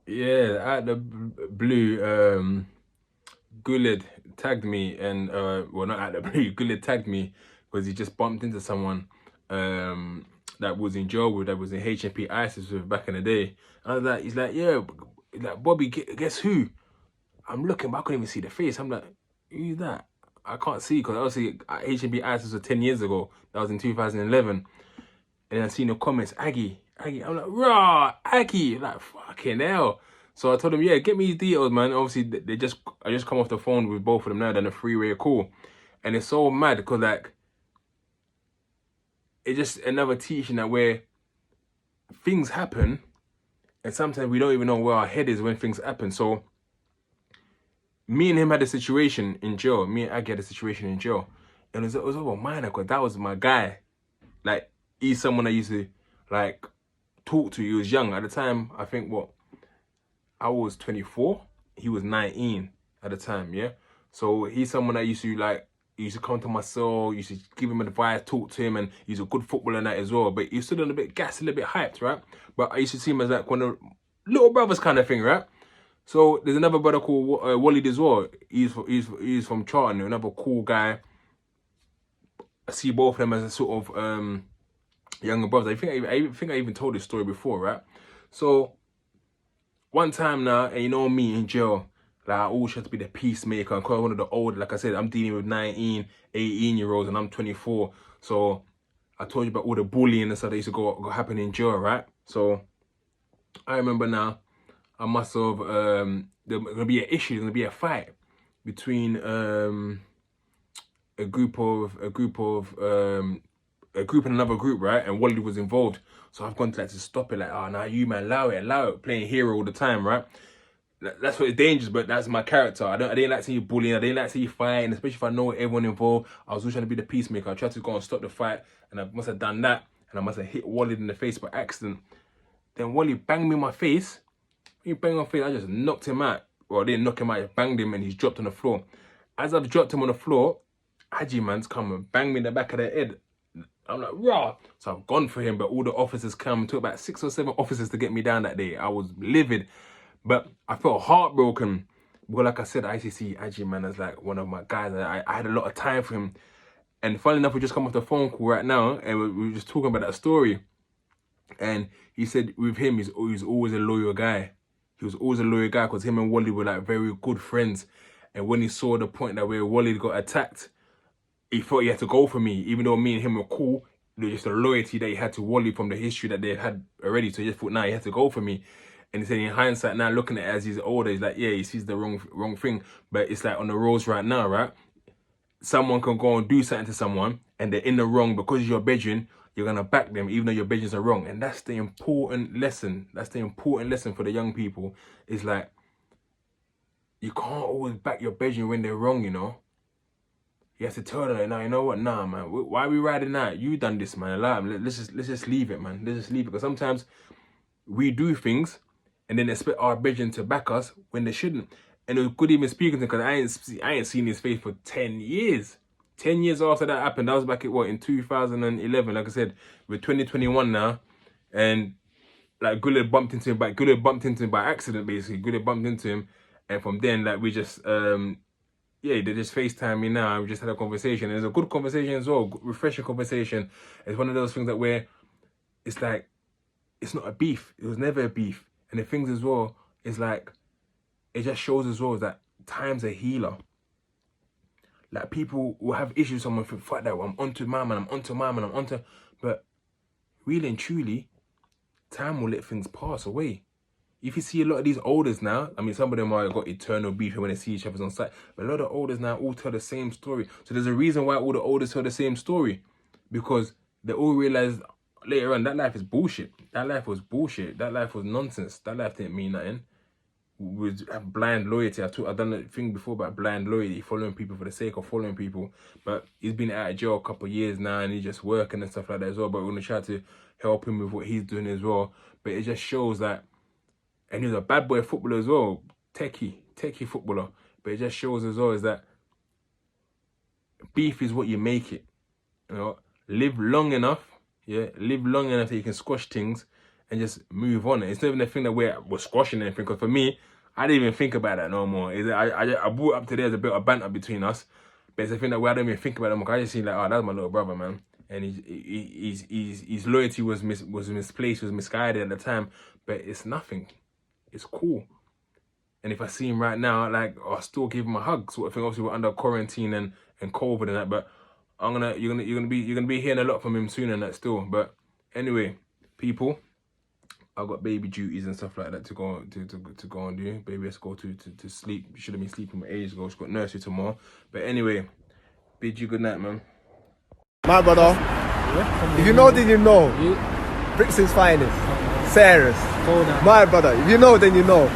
Yeah, out the blue, Guled tagged me and well, not out the blue, Guled tagged me because he just bumped into someone that was in jail with, that was in HMP ISIS with back in the day. And I was like, he's like, yeah, he's like, Bobby, guess who? I'm looking, but I couldn't even see the face. I'm like, who's that? I can't see because obviously HMP ISIS was 10 years ago. That was in 2011. And I seen the comments, Aggie. I'm like, raw, Aggie. Like, fucking hell. So I told him, yeah, get me his details, man. Obviously, I just come off the phone with both of them now, done a three-way call. And it's so mad because, like, it's just another teaching that where things happen and sometimes we don't even know where our head is when things happen. So me and him had a situation in jail. Me and Aggie had a situation in jail. And it was over minor because that was my guy. Like, he's someone I used to, like, talk to. He was young. At the time, I think, I was 24. He was 19 at the time, yeah? So he's someone that used to, like, he used to come to my cell, used to give him advice, talk to him, and he's a good footballer and that as well. But he's still a bit gassed, a little bit hyped, right? But I used to see him as, like, one of the little brothers kind of thing, right? So there's another brother called Waleed as well. He's from Charlton, another cool guy. I see both of them as a sort of younger brothers. I think I even told this story before, right? So one time now, and you know me in jail, like I always try to be the peacemaker. I'm quite one of the old, like I said, I'm dealing with 19, 18-year-olds and I'm 24. So I told you about all the bullying and stuff that used to go happen in jail, right? So I remember now, I must have, there's gonna be an issue, there's gonna be a fight between a group and another group, right? And Wally was involved. So I've gone to like to stop it, like, oh, now you man, allow it, playing hero all the time, right? That's what it's dangerous, but that's my character. I didn't like seeing you bullying, I didn't like seeing you fighting, especially if I know everyone involved. I was always trying to be the peacemaker. I tried to go and stop the fight, and I must have done that, and I must have hit Wally in the face by accident. Then Wally banged me in my face. He banged my face, I just knocked him out. Well, I didn't knock him out, I banged him and he's dropped on the floor. As I've dropped him on the floor, Haji man's come and banged me in the back of the head. I'm like, raw. So I've gone for him, but all the officers come. It took about 6 or 7 officers to get me down that day. I was livid, but I felt heartbroken. Well, like I said, I used to see Haji man as like one of my guys. I had a lot of time for him. And funny enough, we just come off the phone call right now, and we were just talking about that story. And he said with him, he's always a loyal guy. He was always a loyal guy because him and Wally were like very good friends. And when he saw the point that where Wally got attacked, he thought he had to go for me, even though me and him were cool. It was just a loyalty that he had to Wally from the history that they had already. So he just thought, nah, he had to go for me. And he said in hindsight, now looking at it as he's older, he's like, yeah, he sees the wrong thing. But it's like on the roads right now, right? Someone can go and do something to someone and they're in the wrong because you're bedroom, you're going to back them even though your bedrooms are wrong. And that's the important lesson. That's the important lesson for the young people. Is like, you can't always back your bedroom when they're wrong, you know? You have to tell them, now, you know what? Nah, man. Why are we riding that? You done this, man. Let's just leave it, man. Let's just leave it. Because sometimes we do things and then expect our brethren to back us when they shouldn't. And it was good even speaking to him because I ain't seen his face for 10 years. 10 years after that happened. That was back at what, in 2011. Like I said, we're 2021 now. And like Guled bumped into him by accident, basically. Guled bumped into him. And from then, like, we just yeah, they just FaceTime me now. We just had a conversation. And it's a good conversation as well, refreshing conversation. It's one of those things that where it's like, it's not a beef. It was never a beef. And the things as well is like, it just shows as well is that time's a healer. Like people will have issues, someone think, fuck that, I'm onto my man, but really and truly, time will let things pass away. If you see a lot of these olders now, I mean, some of them are got eternal beef when they see each other on site, but a lot of olders now all tell the same story. So there's a reason why all the olders tell the same story, because they all realize later on that life is bullshit. That life was bullshit. That life was nonsense. That life didn't mean nothing. With blind loyalty. I've done a thing before about blind loyalty, following people for the sake of following people. But he's been out of jail a couple of years now and he's just working and stuff like that as well. But we're going to try to help him with what he's doing as well. But it just shows that, and he was a bad boy footballer as well, techie footballer. But it just shows as well is that beef is what you make it. You know, live long enough, yeah, live long enough that you can squash things, and just move on. It's not even a thing that we're squashing anything. Because for me, I didn't even think about that no more. I brought up today as a bit of banter between us, but it's a thing that I don't even think about it more. I just see like, oh, that's my little brother, man, and his loyalty was misplaced, was misguided at the time. But it's nothing. It's cool. And if I see him right now, like, I'll still give him a hug, sort of thing. Obviously, we're under quarantine and COVID and that, but you're gonna be hearing a lot from him soon and that still. But anyway, people, I've got baby duties and stuff like that to go and do. Baby has to go to sleep. Should have been sleeping ages ago. She's got nursery tomorrow. But anyway, bid you good night, man. My brother, if you know, then you know. Brixton's finest. Sarah's. My brother, if you know, then you know.